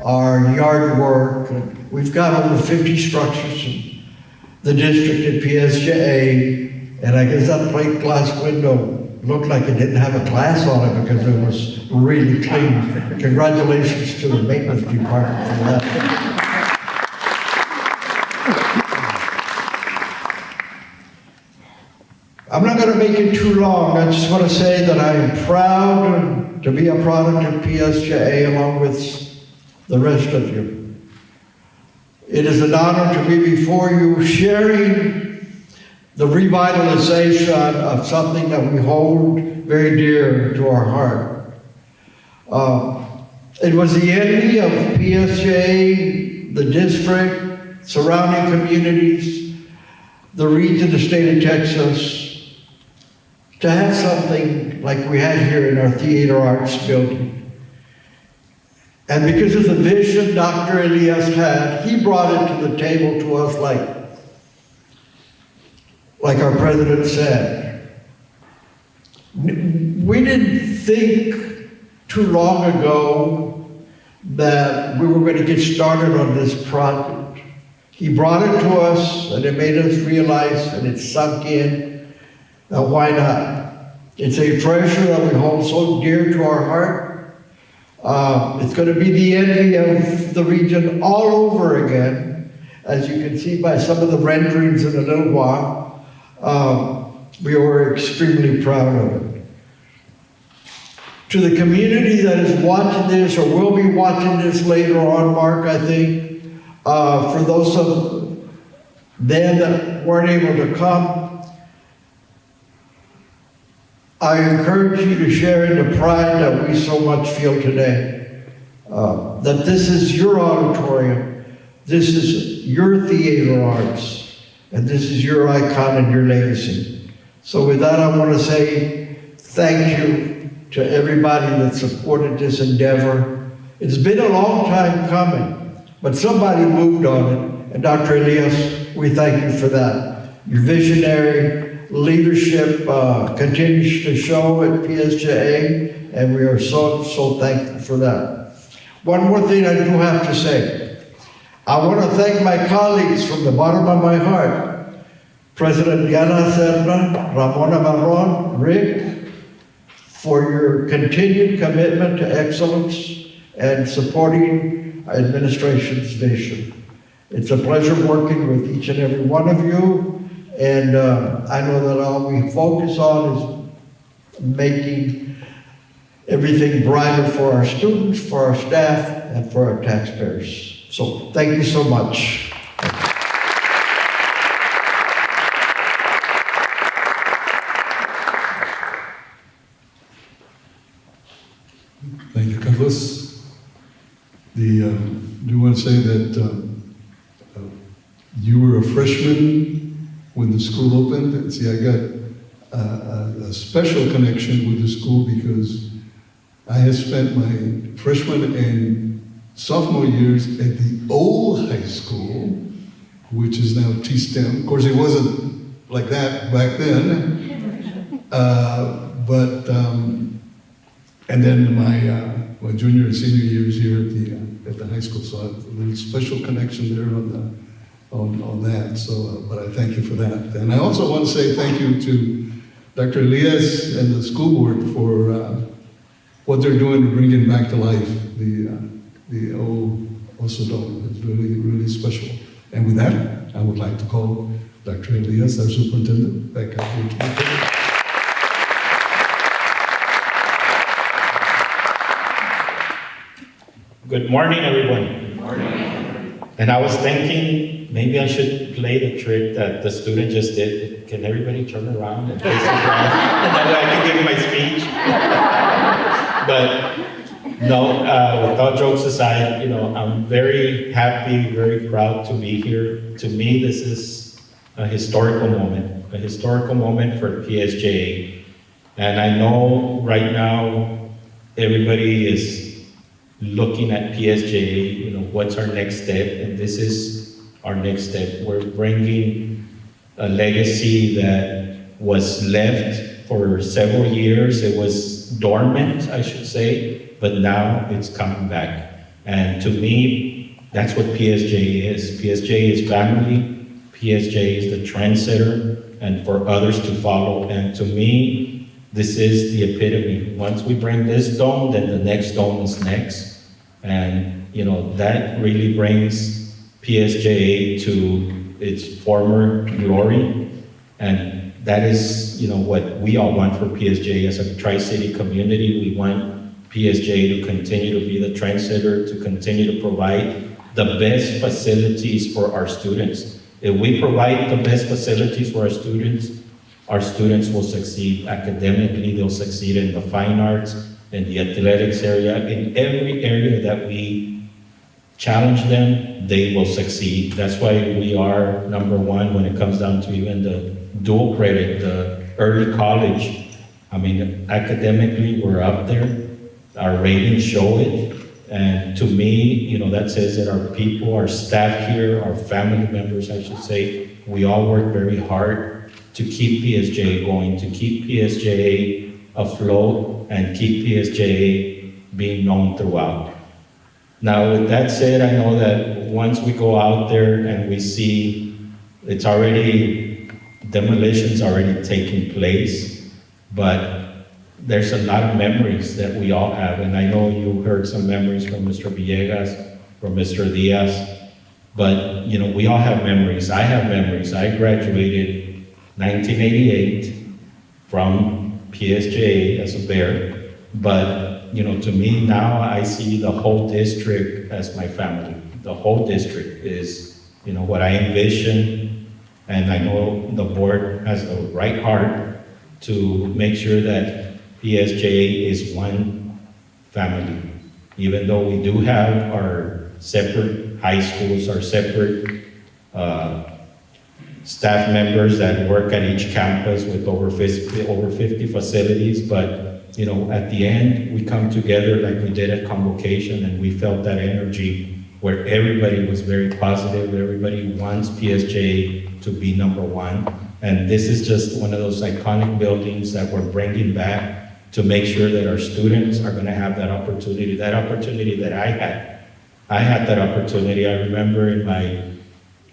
our yard work. And we've got over 50 structures in the district at PSJA, and I guess that plate glass window looked like it didn't have a glass on it because it was really clean. Congratulations to the maintenance department for that. I'm not going to make it too long. I just want to say that I am proud to be a product of PSJA along with the rest of you. It is an honor to be before you sharing the revitalization of something that we hold very dear to our heart. It was the envy of PSJA, the district, surrounding communities, the region, the state of Texas, to have something like we had here in our theater arts building. And because of the vision Dr. Elias had, he brought it to the table to us like our president said. We didn't think too long ago that we were going to get started on this project. He brought it to us and it made us realize, and it sunk in, why not? It's a treasure that we hold so dear to our heart. It's going to be the envy of the region all over again. As you can see by some of the renderings in a little while, we were extremely proud of it. To the community that is watching this or will be watching this later on, Mark, I think, for those of them that weren't able to come, I encourage you to share in the pride that we so much feel today. That this is your auditorium, this is your theater arts, and this is your icon and your legacy. So with that, I want to say thank you to everybody that supported this endeavor. It's been a long time coming, but somebody moved on it. And Dr. Elias, we thank you for that. Your visionary leadership continues to show at PSJA, and we are so thankful for that. One more thing I do have to say. I want to thank my colleagues from the bottom of my heart. President Diana Serna, Ramona Marron, Rick, for your continued commitment to excellence and supporting our administration's vision. It's a pleasure working with each and every one of you. And I know that all we focus on is making everything brighter for our students, for our staff, and for our taxpayers. So thank you so much. Thank you, Carlos. Do want to say that you were a freshman when the school opened. See, I got a special connection with the school because I had spent my freshman and sophomore years at the old high school, which is now T-STEM. Of course, it wasn't like that back then, and then my junior and senior years here at the high school, so I have a little special connection there on that. So, but I thank you for that. And I also want to say thank you to Dr. Elias and the school board for what they're doing to bring it back to life. The old Osodome is really, really special. And with that, I would like to call Dr. Elias, our superintendent, back out here to the table. Good morning, everyone. Good morning. And I was thinking, maybe I should play the trick that the student just did. Can everybody turn around and face around? And then I can give you my speech. But no, without jokes aside, I'm very happy, very proud to be here. To me, this is a historical moment for PSJA. And I know right now, everybody is looking at PSJA, what's our next step? And this is our next step. We're bringing a legacy that was left for several years. It was dormant, I should say, but now it's coming back. And to me, that's what PSJ is. PSJ is family, PSJ is the trendsetter, and for others to follow. And to me, this is the epitome. Once we bring this dome, then the next dome is next. And, you know, that really brings PSJ to its former glory. And that is, you know, what we all want for PSJ as a Tri-City community. We want PSJ to continue to be the trendsetter, to continue to provide the best facilities for our students. If we provide the best facilities for our students will succeed academically, they'll succeed in the fine arts, in the athletics area, in every area that we challenge them, they will succeed. That's why we are number one when it comes down to even the dual credit, the early college. I mean, academically, we're up there. Our ratings show it. And to me, you know, that says that our people, our staff here, our family members, I should say, we all work very hard to keep PSJ going, to keep PSJ afloat, and keep PSJ being known throughout. Now, with that said, I know that once we go out there and we see it's already, demolition's already taking place, but there's a lot of memories that we all have, and I know you heard some memories from Mr. Villegas, from Mr. Diaz, but you know, we all have memories. I have memories. I graduated 1988 from PSJ as a Bear, but you know, to me now I see the whole district as my family. The whole district is, you know, what I envision, and I know the board has the right heart to make sure that PSJ is one family. Even though we do have our separate high schools, our separate staff members that work at each campus with over 50 facilities, but you know, at the end, we come together like we did at convocation, and we felt that energy where everybody was very positive, everybody wants PSJ to be number one. And this is just one of those iconic buildings that we're bringing back to make sure that our students are gonna have that opportunity that I had. I had that opportunity. I remember in my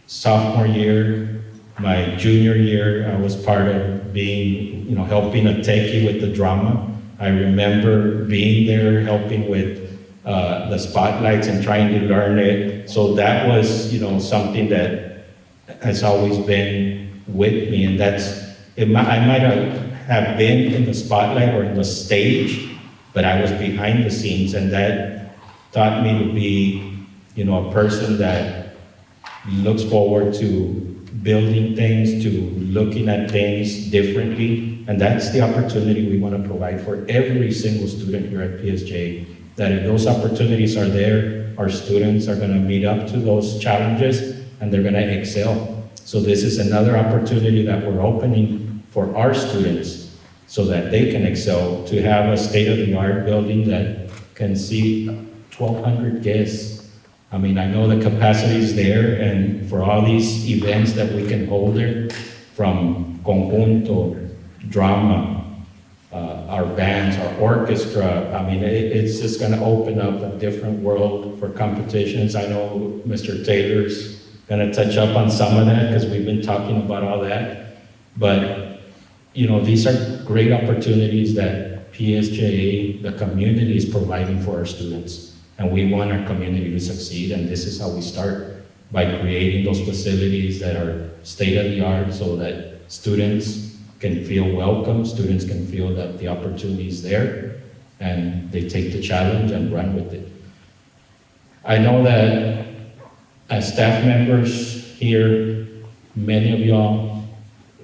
sophomore year, my junior year, I was part of being, you know, helping a techie with the drama. I remember being there, helping with the spotlights and trying to learn it. So that was, you know, something that has always been with me, and I might have been in the spotlight or in the stage, but I was behind the scenes, and that taught me to be, you know, a person that looks forward to building things, to looking at things differently, and that's the opportunity we want to provide for every single student here at PSJ, that if those opportunities are there, our students are going to meet up to those challenges and they're going to excel. So this is another opportunity that we're opening for our students so that they can excel, to have a state-of-the-art building that can seat 1,200 guests. I mean, I know the capacity is there, and for all these events that we can hold there, from conjunto, drama, our bands, our orchestra, I mean, it's just gonna open up a different world for competitions. I know Mr. Taylor's gonna touch up on some of that, because we've been talking about all that. But, you know, these are great opportunities that PSJA, the community, is providing for our students. And we want our community to succeed, and this is how we start, by creating those facilities that are state-of-the-art so that students can feel welcome, students can feel that the opportunity is there, and they take the challenge and run with it. I know that as staff members here, many of y'all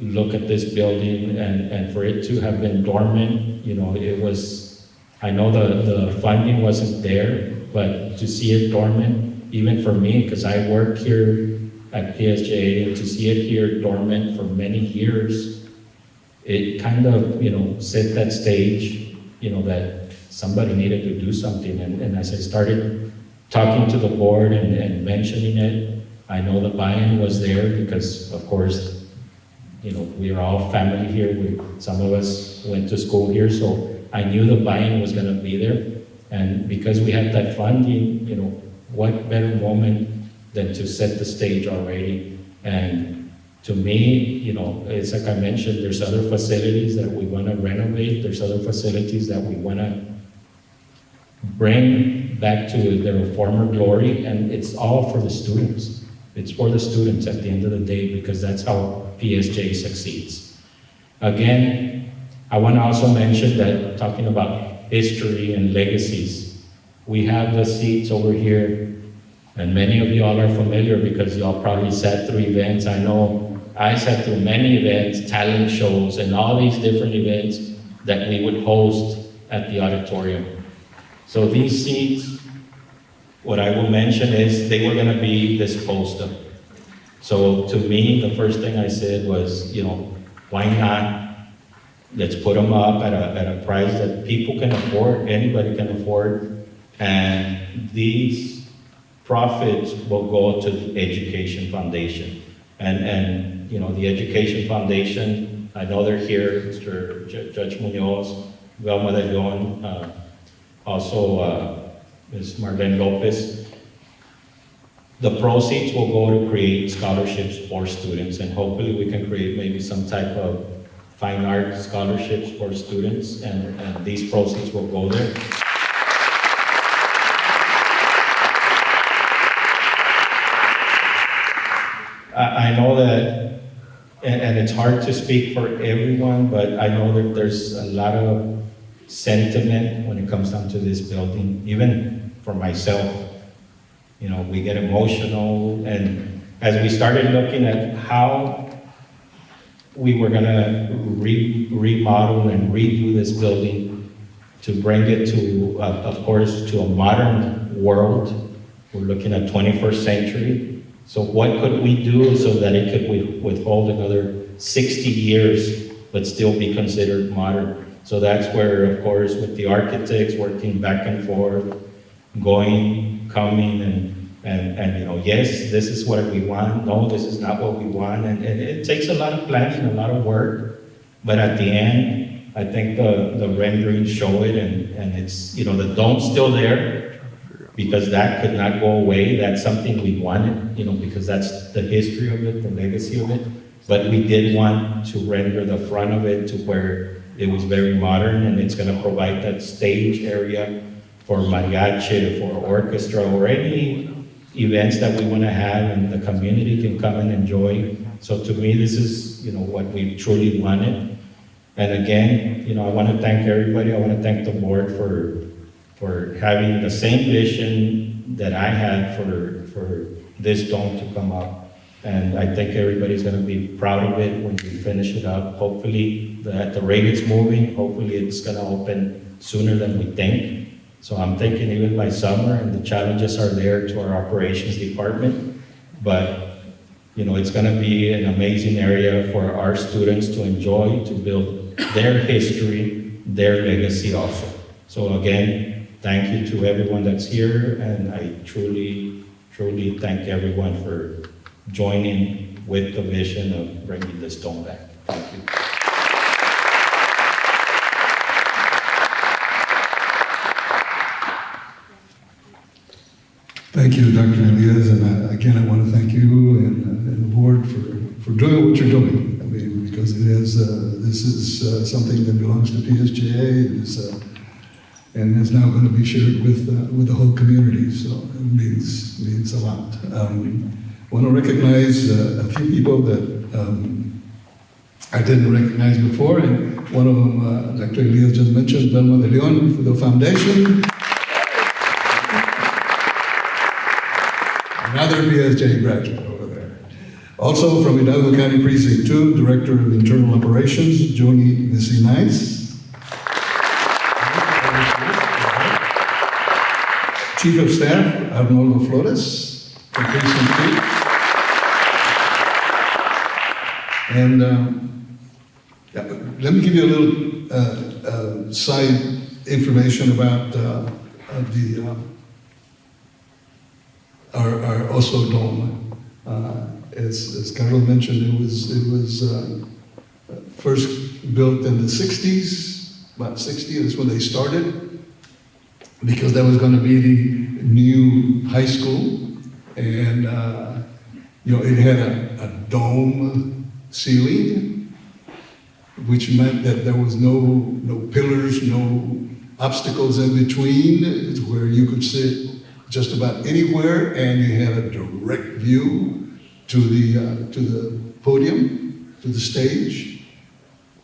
look at this building, and for it to have been dormant, you know, it was, I know the funding wasn't there, but to see it dormant, even for me, because I work here at PSJA, and to see it here dormant for many years, it kind of, you know, set that stage, you know, that somebody needed to do something. And as I started talking to the board and mentioning it, I know the buy-in was there because, of course, you know, we are all family here. Some of us went to school here, so I knew the buy-in was going to be there. And because we have that funding, you know, what better moment than to set the stage already? And to me, you know, it's like I mentioned, there's other facilities that we want to renovate, there's other facilities that we want to bring back to their former glory, and it's all for the students. It's for the students at the end of the day, because that's how PSJ succeeds. Again, I want to also mention that, talking about history and legacies, we have the seats over here, and many of y'all are familiar because y'all probably sat through events. I know I sat through many events, talent shows, and all these different events that we would host at the auditorium. So these seats, what I will mention is they were going to be disposed of. So to me, the first thing I said was, you know, why not? Let's put them up at a price that people can afford, anybody can afford, and these profits will go to the Education Foundation. And you know, the Education Foundation, I know they're here, Mr. Judge Munoz, Velma de Leon, also Ms. Marlene Lopez. The proceeds will go to create scholarships for students, and hopefully we can create maybe some type of fine art scholarships for students, and these proceeds will go there. I know that, and it's hard to speak for everyone, but I know that there's a lot of sentiment when it comes down to this building, even for myself. You know, we get emotional, and as we started looking at how we were gonna remodel and redo this building to bring it to, of course, to a modern world. We're looking at 21st century. So what could we do so that it could withhold another 60 years, but still be considered modern? So that's where, of course, with the architects working back and forth, going, coming, and you know, yes, this is what we want. No, this is not what we want. And it takes a lot of planning, a lot of work. But at the end, I think the renderings show it, and it's, you know, the dome's still there, because that could not go away. That's something we wanted, you know, because that's the history of it, the legacy of it. But we did want to render the front of it to where it was very modern, and it's going to provide that stage area for mariachi, for orchestra, or any events that we want to have, and the community can come and enjoy. So to me, this is, you know, what we truly wanted. And again, you know, I want to thank everybody. I want to thank the board for having the same vision that I had for this dome to come up. And I think everybody's going to be proud of it when we finish it up. Hopefully, at the rate it's moving, hopefully it's going to open sooner than we think. So I'm thinking even by summer, and the challenges are there to our operations department. But, you know, it's going to be an amazing area for our students to enjoy, to build their history, their legacy also. So again, thank you to everyone that's here, and I truly, truly thank everyone for joining with the vision of bringing this dome back. Thank you. Thank you, Dr. Diaz, and again, I want to thank you and the board for doing what you're doing. I mean, because it is, this is something that belongs to PSJA, and is now going to be shared with the whole community, so it means a lot. I want to recognize a few people that I didn't recognize before, and one of them, Dr. Elias just mentioned, Velma de Leon for the foundation. Another PSJ graduate over there. Also from Hidalgo County Precinct 2, Director of Internal Operations, Joni Nice. Chief of Staff, Arnoldo Flores, from Precinct 3. And let me give you a little side information about our Oslo Dome. As Carlos mentioned, it was first built in the 60s, about 60, that's when they started. because that was going to be the new high school, and it had a dome ceiling, which meant that there was no pillars, no obstacles in between. It's where you could sit just about anywhere, and you had a direct view to the podium, to the stage.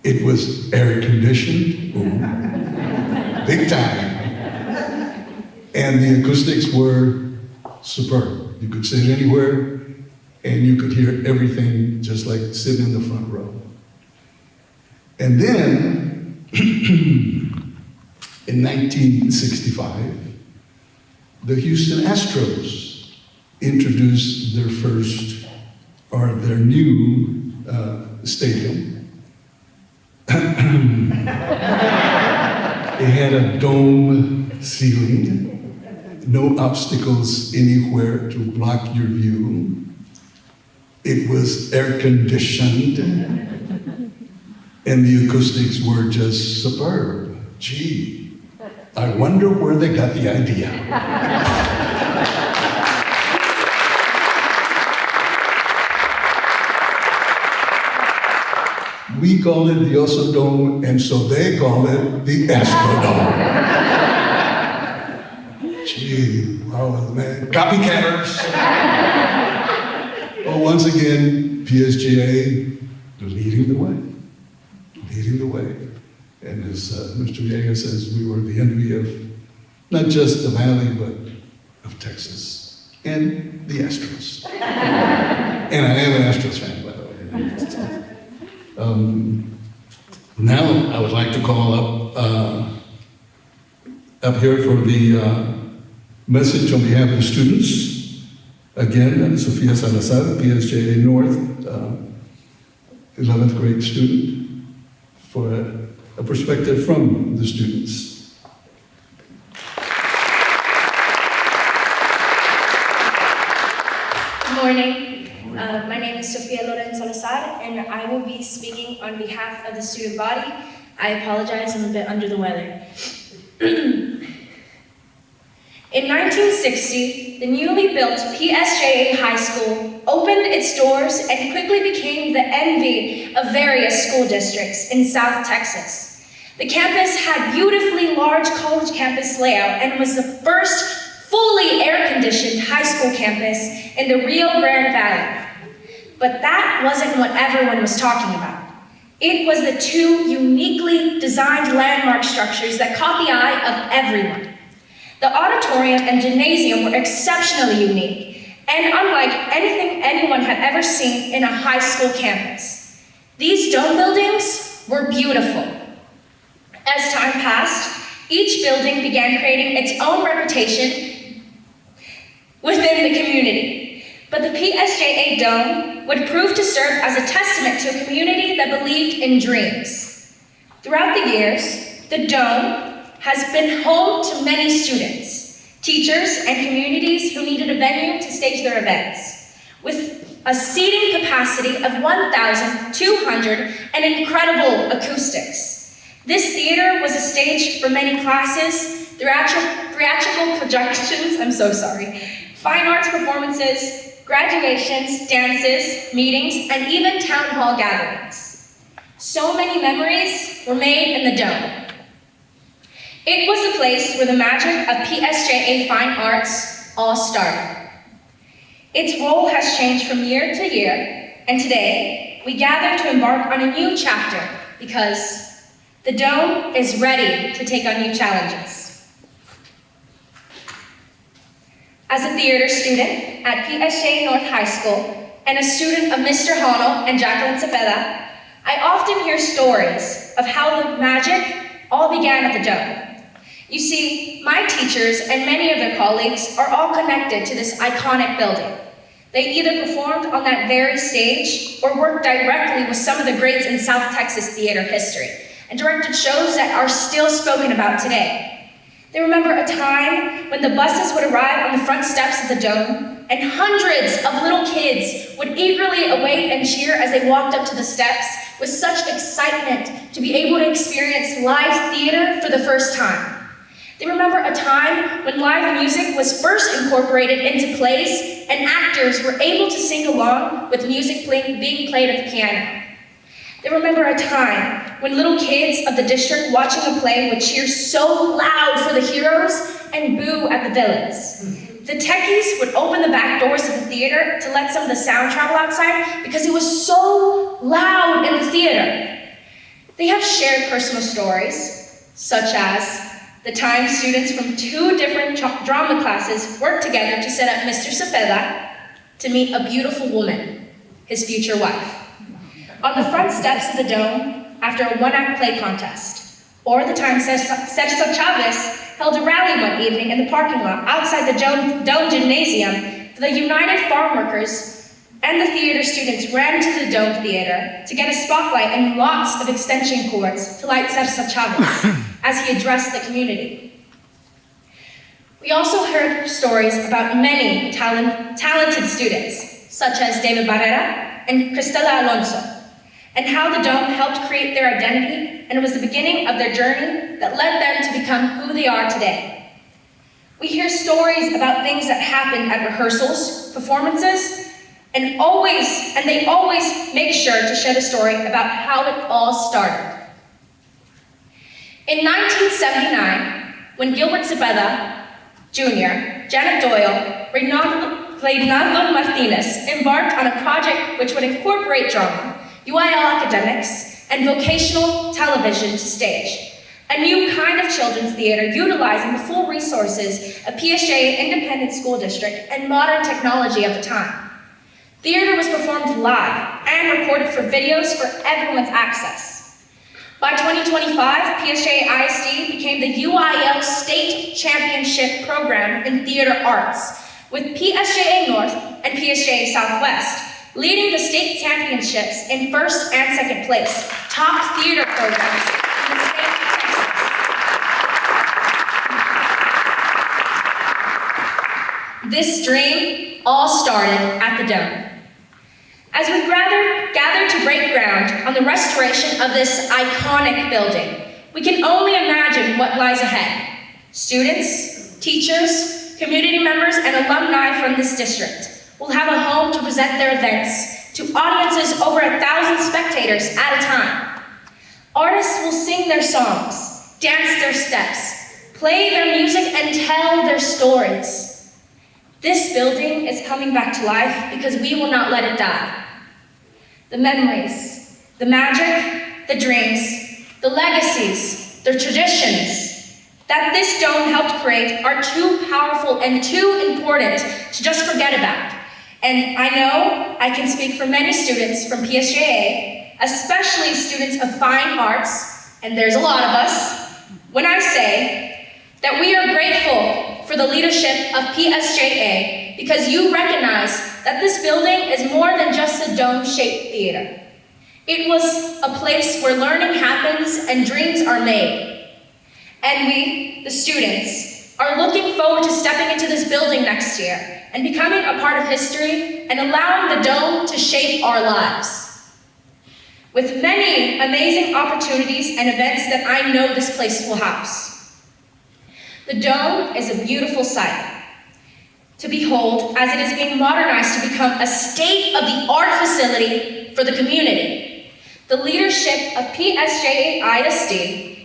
It was air conditioned, big time. And the acoustics were superb. You could sit anywhere, and you could hear everything just like sitting in the front row. And then, in 1965, the Houston Astros introduced their new stadium. It had a dome ceiling, no obstacles anywhere to block your view. It was air conditioned, and the acoustics were just superb. Gee, I wonder where they got the idea. We call it the Oso Dome, and so they call it the Astrodome. Gee, wow, man. Copycatters. Well, once again, PSJA leading the way. Leading the way. And as Mr. Villegas says, we were the envy of not just the Valley, but of Texas. And the Astros. And I am an Astros fan, by the way. Now I would like to call up here for the message on behalf of the students. Again, Sofia Salazar, PSJA North, 11th grade student, for a perspective from the students. Good morning. My name is Sofia Lorenz Salazar, and I will be speaking on behalf of the student body. I apologize, I'm a bit under the weather. In 1960, the newly built PSJA High School opened its doors and quickly became the envy of various school districts in South Texas. The campus had beautifully large college campus layout and was the first fully air-conditioned high school campus in the Rio Grande Valley. But that wasn't what everyone was talking about. It was the two uniquely designed landmark structures that caught the eye of everyone. The auditorium and gymnasium were exceptionally unique and unlike anything anyone had ever seen in a high school campus. These dome buildings were beautiful. As time passed, each building began creating its own reputation within the community. But the PSJA Dome would prove to serve as a testament to a community that believed in dreams. Throughout the years, the Dome has been home to many students, teachers, and communities who needed a venue to stage their events. With a seating capacity of 1,200 and incredible acoustics. This theater was a stage for many classes, theatrical projections, fine arts performances, graduations, dances, meetings, and even town hall gatherings. So many memories were made in the Dome. It was the place where the magic of PSJA Fine Arts all started. Its role has changed from year to year, and today we gather to embark on a new chapter because the Dome is ready to take on new challenges. As a theater student at PSJA North High School and a student of Mr. Hono and Jacqueline Cepeda, I often hear stories of how the magic all began at the Dome. You see, my teachers and many of their colleagues are all connected to this iconic building. They either performed on that very stage or worked directly with some of the greats in South Texas theater history and directed shows that are still spoken about today. They remember a time when the buses would arrive on the front steps of the Dome and hundreds of little kids would eagerly await and cheer as they walked up to the steps with such excitement to be able to experience live theater for the first time. They remember a time when live music was first incorporated into plays and actors were able to sing along with music being played at the piano. They remember a time when little kids of the district watching a play would cheer so loud for the heroes and boo at the villains. The techies would open the back doors of the theater to let some of the sound travel outside because it was so loud in the theater. They have shared personal stories, such as the time students from 2 different drama classes worked together to set up Mr. Cepeda to meet a beautiful woman, his future wife, on the front steps of the Dome after a one-act play contest, or the time Psja Chavez held a rally one evening in the parking lot outside the Dome Gymnasium for the United Farm Workers, and the theater students ran to the Dome Theater to get a spotlight and lots of extension cords to light Psja Chavez as he addressed the community. We also heard stories about many talented students, such as David Barrera and Cristela Alonso, and how the Dome helped create their identity, and it was the beginning of their journey that led them to become who they are today. We hear stories about things that happened at rehearsals, performances, and they always make sure to share a story about how it all started. In 1979, when Gilbert Cepeda Jr., Janet Doyle, Reynaldo Martinez embarked on a project which would incorporate drama, UIL academics, and vocational television to stage. A new kind of children's theater utilizing the full resources of Psja Independent School District and modern technology of the time. Theater was performed live and recorded for videos for everyone's access. By 2025, Psja Isd became the UIL State Championship Program in Theater Arts, with Psja North and Psja Southwest leading the state championships in first and second place, top theater programs in the state of Texas. This dream all started at the Dome. As we gathered to break ground on the restoration of this iconic building, we can only imagine what lies ahead. Students, teachers, community members, and alumni from this district will have a home to present their events to audiences over 1,000 spectators at a time. Artists will sing their songs, dance their steps, play their music, and tell their stories. This building is coming back to life because we will not let it die. The memories, the magic, the dreams, the legacies, the traditions that this dome helped create are too powerful and too important to just forget about. And I know I can speak for many students from Psja, especially students of fine arts, and there's a lot of us, when I say that we are grateful for the leadership of Psja because you recognize that this building is more than just a dome-shaped theater. It was a place where learning happens and dreams are made. And we, the students, are looking forward to stepping into this building next year and becoming a part of history and allowing the Dome to shape our lives. With many amazing opportunities and events that I know this place will house. The Dome is a beautiful sight to behold as it is being modernized to become a state-of-the-art facility for the community. The leadership of Psja Isd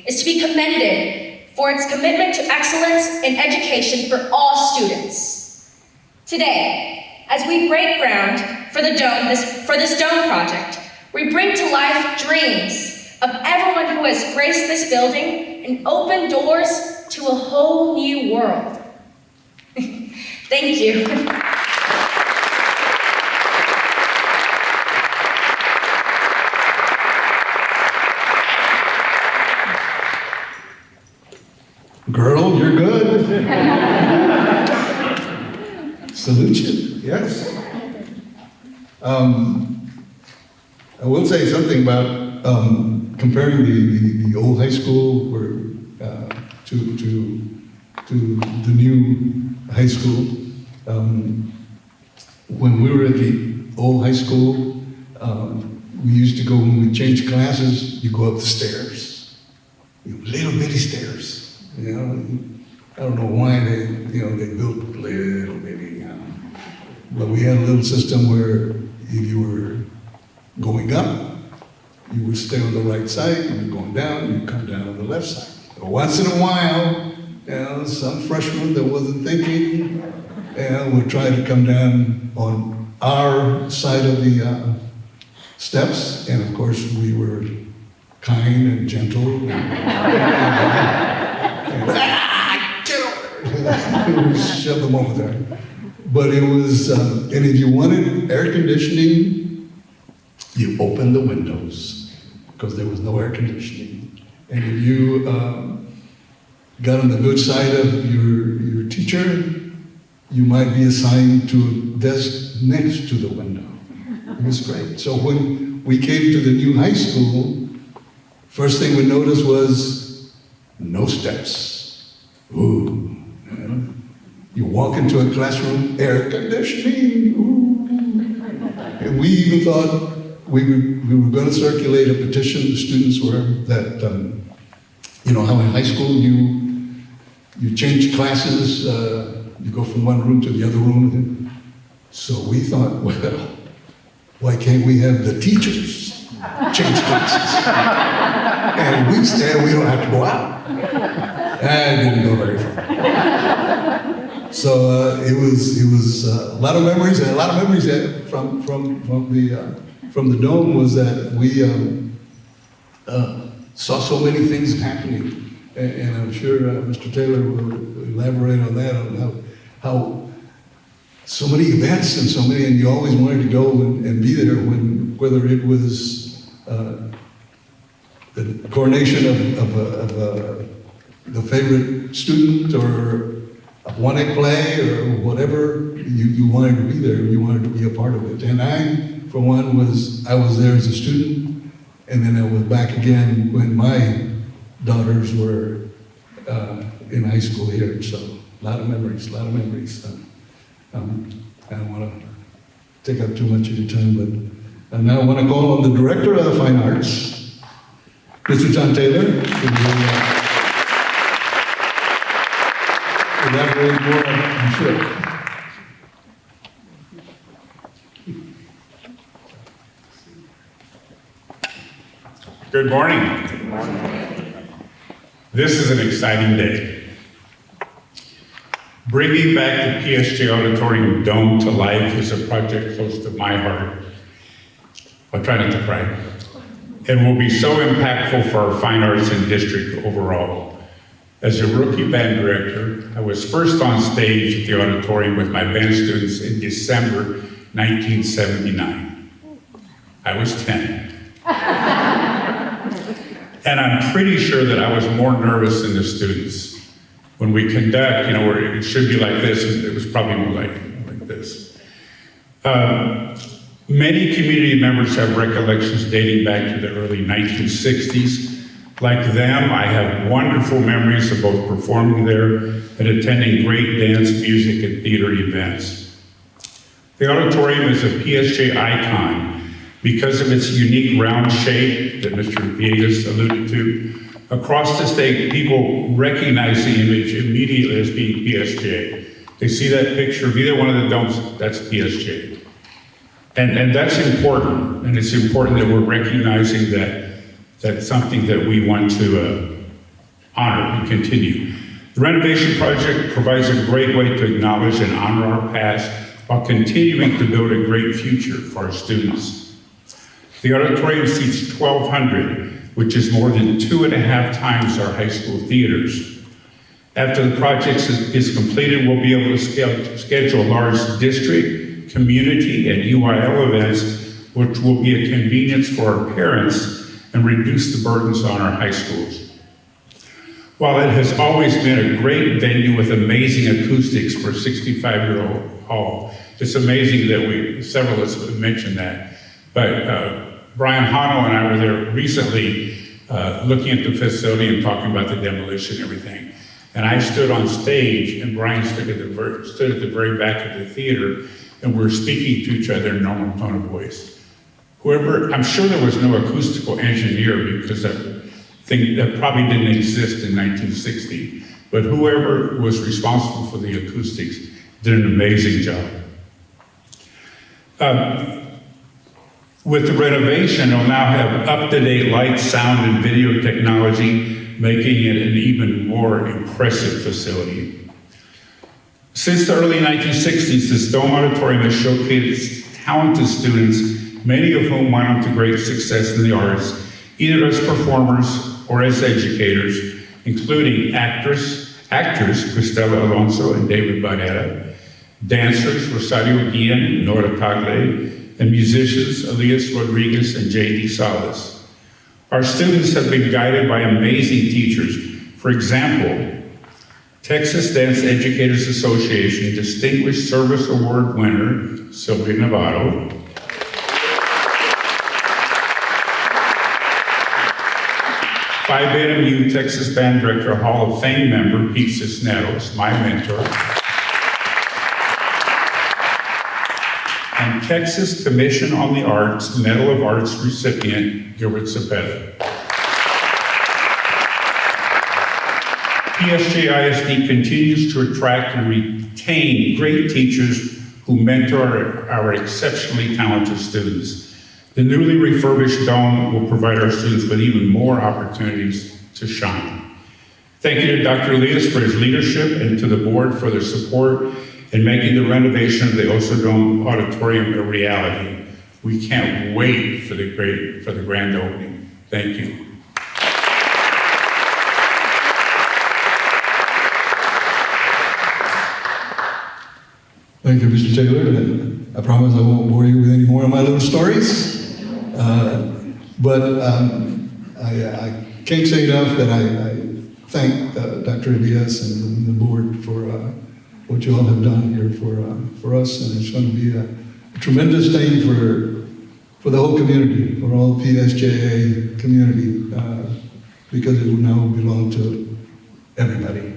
is to be commended for its commitment to excellence in education for all students. Today, as we break ground for this Dome project, we bring to life dreams of everyone who has graced this building and opened doors to a whole new world. Thank you. Girl, you're good. Salute you, yes. I will say something about comparing the old high school to the new high school. When we were at the old high school, we used to go, when we changed classes, you go up the stairs. Little bitty stairs, you know. I don't know why they built a little bitty, but we had a little system where if you were going up, you would stay on the right side. If you're going down, you come down on the left side. But once in a while, some freshman that wasn't thinking, would try to come down on our side of the steps, and of course we were kind and gentle. Shove them over there. But it was, and if you wanted air conditioning, you opened the windows because there was no air conditioning. And if you got on the good side of your teacher, you might be assigned to a desk next to the window. It was great. So when we came to the new high school, first thing we noticed was no steps. Ooh. You walk into a classroom, air conditioning. Ooh. And we even thought we were going to circulate a petition. The students were that, how in high school you change classes, you go from one room to the other room. So we thought, well, why can't we have the teachers change classes? And we don't have to go out. And it didn't go very far. So it was a lot of memories, and a lot of memories from the dome was that we saw so many things happening, and I'm sure Mr. Taylor will elaborate on that, on how so many events and you always wanted to go and be there, whether it was the coronation of the favorite student or a one-act play or whatever, you wanted to be there, you wanted to be a part of it. And I, for one, I was there as a student, and then I was back again when my daughters were in high school here. So a lot of memories. I don't want to take up too much of your time, but now I want to call on the Director of the Fine Arts, Mr. John Taylor. Elaborate more, I'm sure. Good morning. This is an exciting day. Bringing back the Psja Auditorium Dome to life is a project close to my heart. I'll try not to cry. It will be so impactful for our fine arts and district overall. As a rookie band director, I was first on stage at the auditorium with my band students in December 1979. I was 10. And I'm pretty sure that I was more nervous than the students. When we conduct, where it should be like this, it was probably more like this. Many community members have recollections dating back to the early 1960s. Like them, I have wonderful memories of both performing there and attending great dance, music, and theater events. The auditorium is a Psja icon because of its unique round shape that Mr. Diaz alluded to. Across the state, people recognize the image immediately as being Psja. They see that picture of either one of the domes, that's Psja. And that's important, and it's important that we're recognizing that that's something that we want to honor and continue. The renovation project provides a great way to acknowledge and honor our past while continuing to build a great future for our students. The auditorium seats 1,200, which is more than 2.5 times our high school theaters. After the project is completed, we'll be able to schedule large district, community, and UIL events, which will be a convenience for our parents and reduce the burdens on our high schools. While it has always been a great venue with amazing acoustics for a 65-year-old hall, it's amazing that several of us have mentioned that. But Brian Hano and I were there recently looking at the facility and talking about the demolition and everything. And I stood on stage, and Brian stood at the very back of the theater, and we're speaking to each other in normal tone of voice. I'm sure there was no acoustical engineer because that probably didn't exist in 1960. but whoever was responsible for the acoustics did an amazing job. With the renovation, it'll now have up-to-date light, sound, and video technology, making it an even more impressive facility. Since the early 1960s, this Dome Auditorium has showcased talented students, many of whom went on to great success in the arts, either as performers or as educators, including actors Cristela Alonso and David Barrera, dancers Rosario Guillen, Nora Tagle, and musicians Elias Rodriguez and J.D. Salas. Our students have been guided by amazing teachers. For example, Texas Dance Educators Association Distinguished Service Award winner Sylvia Navarro, Phi Beta Mu Texas Band Director Hall of Fame member Pete Cisneros, my mentor, and Texas Commission on the Arts Medal of Arts recipient Gilbert Cepeda. Psja Isd continues to attract and retain great teachers who mentor our exceptionally talented students. The newly refurbished dome will provide our students with even more opportunities to shine. Thank you to Dr. Elias for his leadership and to the board for their support in making the renovation of the Oso Dome Auditorium a reality. We can't wait for the grand opening. Thank you. Thank you, Mr. Taylor. And I promise I won't bore you with any more of my little stories. I can't say enough that I thank Dr. Diaz and the board for what you all have done here for us, and it's going to be a tremendous thing for the whole community, for all PSJA community, because it will now belong to everybody.